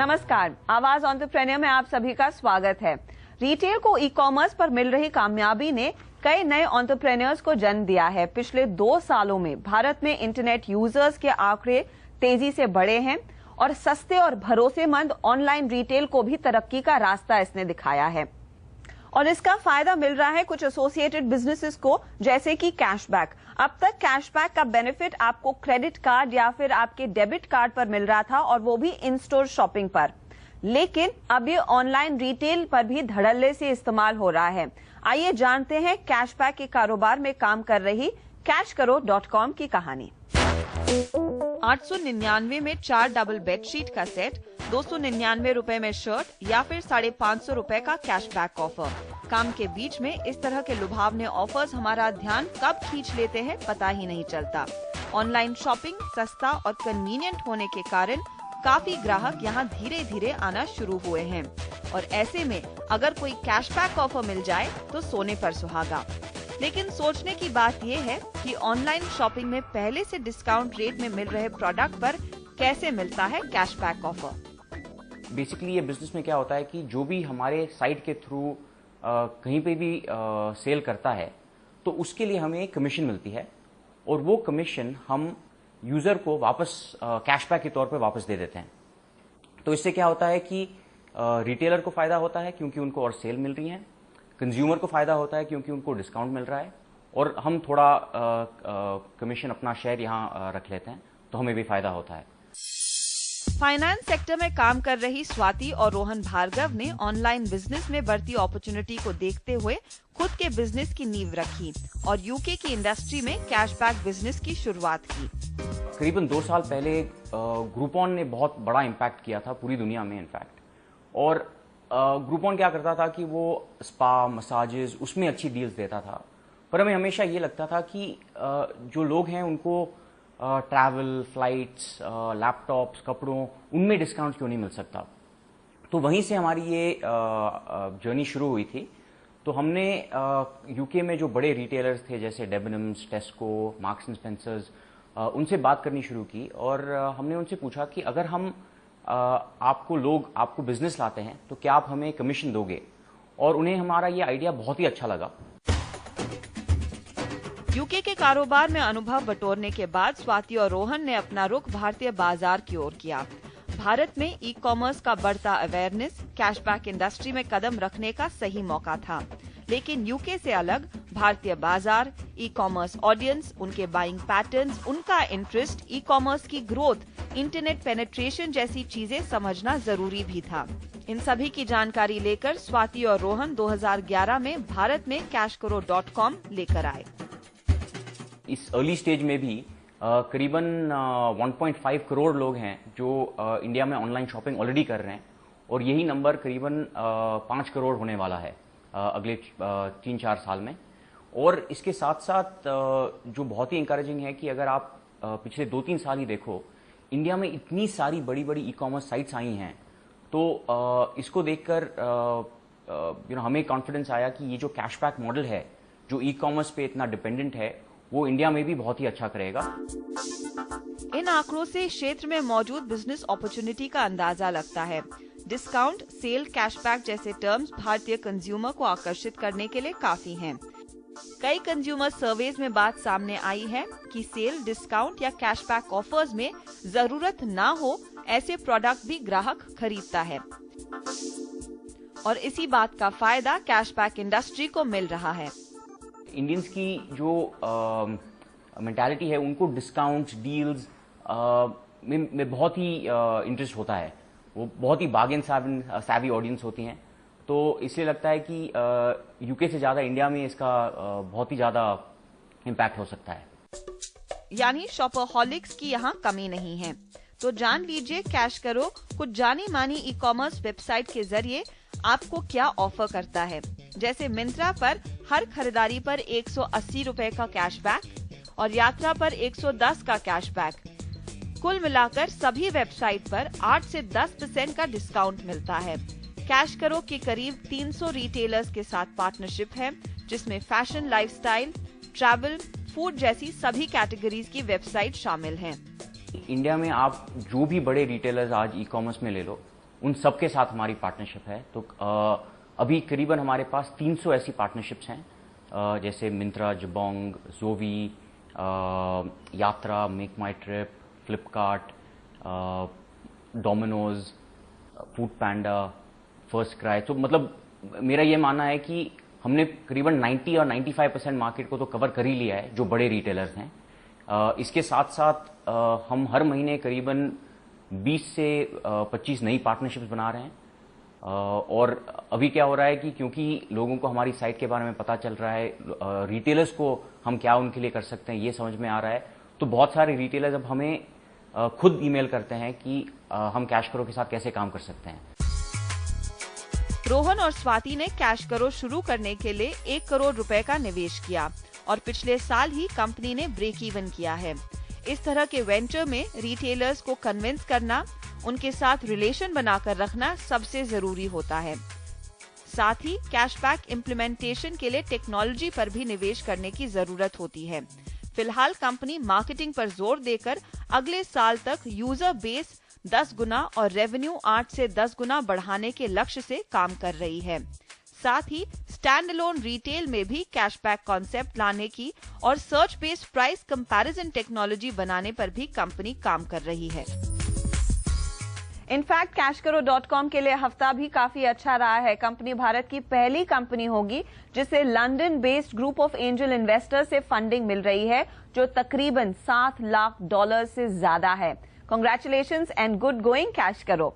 नमस्कार, आवाज एंटरप्रेन्योर में आप सभी का स्वागत है। रिटेल को ई कॉमर्स पर मिल रही कामयाबी ने कई नए एंटरप्रेन्योर्स को जन्म दिया है। पिछले 2 सालों में भारत में इंटरनेट यूजर्स के आंकड़े तेजी से बढ़े हैं और सस्ते और भरोसेमंद ऑनलाइन रिटेल को भी तरक्की का रास्ता इसने दिखाया है और इसका फायदा मिल रहा है कुछ एसोसिएटेड बिजनेसेस को, जैसे कि कैशबैक। अब तक कैशबैक का बेनिफिट आपको क्रेडिट कार्ड या फिर आपके डेबिट कार्ड पर मिल रहा था और वो भी इन स्टोर शॉपिंग पर, लेकिन अब ये ऑनलाइन रिटेल पर भी धड़ल्ले से इस्तेमाल हो रहा है। आइए जानते हैं कैशबैक के कारोबार में काम कर रही cashkaro.com की कहानी। 899 में 4 डबल बेडशीट का सेट, 299 रुपए में शर्ट या फिर 550 रुपए का कैशबैक ऑफर। काम के बीच में इस तरह के लुभावने ऑफर्स हमारा ध्यान कब खींच लेते हैं पता ही नहीं चलता। ऑनलाइन शॉपिंग सस्ता और कन्वीनियंट होने के कारण काफी ग्राहक यहाँ धीरे धीरे आना शुरू हुए हैं और ऐसे में अगर कोई कैशबैक ऑफर मिल जाए तो सोने पर सुहागा। लेकिन सोचने की बात यह है कि ऑनलाइन शॉपिंग में पहले से डिस्काउंट रेट में मिल रहे प्रोडक्ट पर कैसे मिलता है कैशबैक ऑफर। बेसिकली ये बिजनेस में क्या होता है कि जो भी हमारे साइट के थ्रू कहीं पे भी सेल करता है तो उसके लिए हमें कमीशन मिलती है और वो कमीशन हम यूजर को वापस कैशबैक के तौर पे वापस दे देते हैं। तो इससे क्या होता है कि रिटेलर को फायदा होता है क्योंकि उनको और सेल मिल रही है, कंज्यूमर को फायदा होता है क्योंकि उनको डिस्काउंट मिल रहा है और हम थोड़ा कमीशन अपना शेयर यहाँ रख लेते हैं तो हमें भी फायदा होता है। फाइनेंस सेक्टर में काम कर रही स्वाति और रोहन भार्गव ने ऑनलाइन बिजनेस में बढ़ती अपॉर्चुनिटी को देखते हुए खुद के बिजनेस की नींव रखी और यूके की इंडस्ट्री में कैशबैक बिजनेस की शुरुआत की। करीबन 2 साल पहले ग्रुपॉन ने बहुत बड़ा इम्पैक्ट किया था पूरी दुनिया में इनफैक्ट, और ग्रुपॉन क्या करता था कि वो स्पा, मसाजेस उसमें अच्छी डील्स देता था, पर हमें हमेशा ये लगता था कि जो लोग हैं उनको ट्रैवल, फ्लाइट्स, लैपटॉप्स, कपड़ों, उनमें डिस्काउंट क्यों नहीं मिल सकता। तो वहीं से हमारी ये जर्नी शुरू हुई थी। तो हमने यूके में जो बड़े रिटेलर्स थे जैसे डेबनम्स, टेस्को, मार्क्स एंड स्पेंसर्स, उनसे बात करनी शुरू की और हमने उनसे पूछा कि अगर हम आपको बिजनेस लाते हैं तो क्या आप हमें कमीशन दोगे, और उन्हें हमारा ये आइडिया बहुत ही अच्छा लगा। यूके के कारोबार में अनुभव बटोरने के बाद स्वाति और रोहन ने अपना रुख भारतीय बाजार की ओर किया। भारत में ई कॉमर्स का बढ़ता अवेयरनेस कैशबैक इंडस्ट्री में कदम रखने का सही मौका था, लेकिन यूके से अलग भारतीय बाजार, ई कॉमर्स ऑडियंस, उनके बाइंग पैटर्न्स, उनका इंटरेस्ट, ई कॉमर्स की ग्रोथ, इंटरनेट पेनिट्रेशन जैसी चीजें समझना जरूरी भी था। इन सभी की जानकारी लेकर स्वाति और रोहन 2011 में भारत में cashkaro.com लेकर आए। इस अर्ली स्टेज में भी करीबन 1.5 करोड़ लोग हैं जो इंडिया में ऑनलाइन शॉपिंग ऑलरेडी कर रहे हैं और यही नंबर करीबन 5 करोड़ होने वाला है अगले 3-4 साल में। और इसके साथ साथ जो बहुत ही इंकरेजिंग है कि अगर आप पिछले 2-3 साल ही देखो, इंडिया में इतनी सारी बड़ी बड़ी ई कॉमर्स साइट्स आई हैं, तो इसको देखकर हमें कॉन्फिडेंस आया कि ये जो कैशबैक मॉडल है जो ई कॉमर्स पे इतना डिपेंडेंट है वो इंडिया में भी बहुत ही अच्छा करेगा। इन आंकड़ों से क्षेत्र में मौजूद बिजनेस अपॉर्चुनिटी का अंदाजा लगता है। डिस्काउंट, सेल, कैशबैक जैसे टर्म्स भारतीय कंज्यूमर को आकर्षित करने के लिए काफी हैं। कई कंज्यूमर सर्वेज में बात सामने आई है कि सेल, डिस्काउंट या कैशबैक ऑफर्स में जरूरत ना हो ऐसे प्रोडक्ट भी ग्राहक खरीदता है और इसी बात का फायदा कैशबैक इंडस्ट्री को मिल रहा है। इंडियंस की जो मेंटालिटी है उनको डिस्काउंट्स, डील्स में बहुत ही इंटरेस्ट होता है। वो बहुत ही बार्गेन savvy ऑडियंस होती हैं, तो इसलिए लगता है कि यूके से ज्यादा इंडिया में इसका बहुत ही ज्यादा इम्पैक्ट हो सकता है। यानी शॉपहॉलिक्स की यहाँ कमी नहीं है। तो जान लीजिए कैशकरो कुछ जानी मानी ई कॉमर्स वेबसाइट के जरिए आपको क्या ऑफर करता है। जैसे मिंत्रा पर हर खरीदारी पर 180 रुपए का कैशबैक और यात्रा पर 110 का कैशबैक। कुल मिलाकर सभी वेबसाइट पर 8 से 10% का डिस्काउंट मिलता है। कैशकरो के करीब 300 रिटेलर्स के साथ पार्टनरशिप है, जिसमें फैशन, लाइफस्टाइल, ट्रैवल, फूड जैसी सभी कैटेगरीज की वेबसाइट शामिल हैं। इंडिया में आप जो भी बड़े रिटेलर्स आज ई कॉमर्स में ले लो, उन सब के साथ हमारी पार्टनरशिप है। तो अभी करीबन हमारे पास 300 ऐसी पार्टनरशिप्स हैं, जैसे मिंत्रा, जबोंग, ज़ोवी, यात्रा, मेक माई ट्रिप, फ्लिपकार्ट, डोमिनोज, फूड पैंडा, फर्स्ट क्राई। तो मतलब मेरा ये मानना है कि हमने करीबन 90 और 95% मार्केट को तो कवर कर ही लिया है, जो बड़े रिटेलर्स हैं। इसके साथ साथ हम हर महीने करीबन 20 से 25 नई पार्टनरशिप्स बना रहे हैं। और अभी क्या हो रहा है कि क्योंकि लोगों को हमारी साइट के बारे में पता चल रहा है, रिटेलर्स को हम क्या उनके लिए कर सकते हैं ये समझ में आ रहा है, तो बहुत सारे रिटेलर्स अब हमें खुद ईमेल करते हैं कि हम कैश करो के साथ कैसे काम कर सकते हैं। रोहन और स्वाति ने कैश करो शुरू करने के लिए 1 करोड़ रुपए का निवेश किया और पिछले साल ही कंपनी ने ब्रेक इवन किया है। इस तरह के वेंचर में रिटेलर्स को कन्विंस करना, उनके साथ रिलेशन बनाकर रखना सबसे जरूरी होता है। साथ ही कैशबैक इम्प्लीमेंटेशन के लिए टेक्नोलॉजी पर भी निवेश करने की जरूरत होती है। फिलहाल कंपनी मार्केटिंग पर जोर देकर अगले साल तक यूजर बेस 10 गुना और रेवेन्यू 8 से 10 गुना बढ़ाने के लक्ष्य से काम कर रही है। साथ ही स्टैंड अलोन रिटेल में भी कैशबैक कॉन्सेप्ट लाने की और search based price comparison technology बनाने पर भी कंपनी काम कर रही है। इनफैक्ट cashkaro.com के लिए हफ्ता भी काफी अच्छा रहा है। कंपनी भारत की पहली कंपनी होगी जिसे London based group of angel investors से फंडिंग मिल रही है, जो तकरीबन $7 लाख से ज्यादा है। Congratulations and good going, cash करो।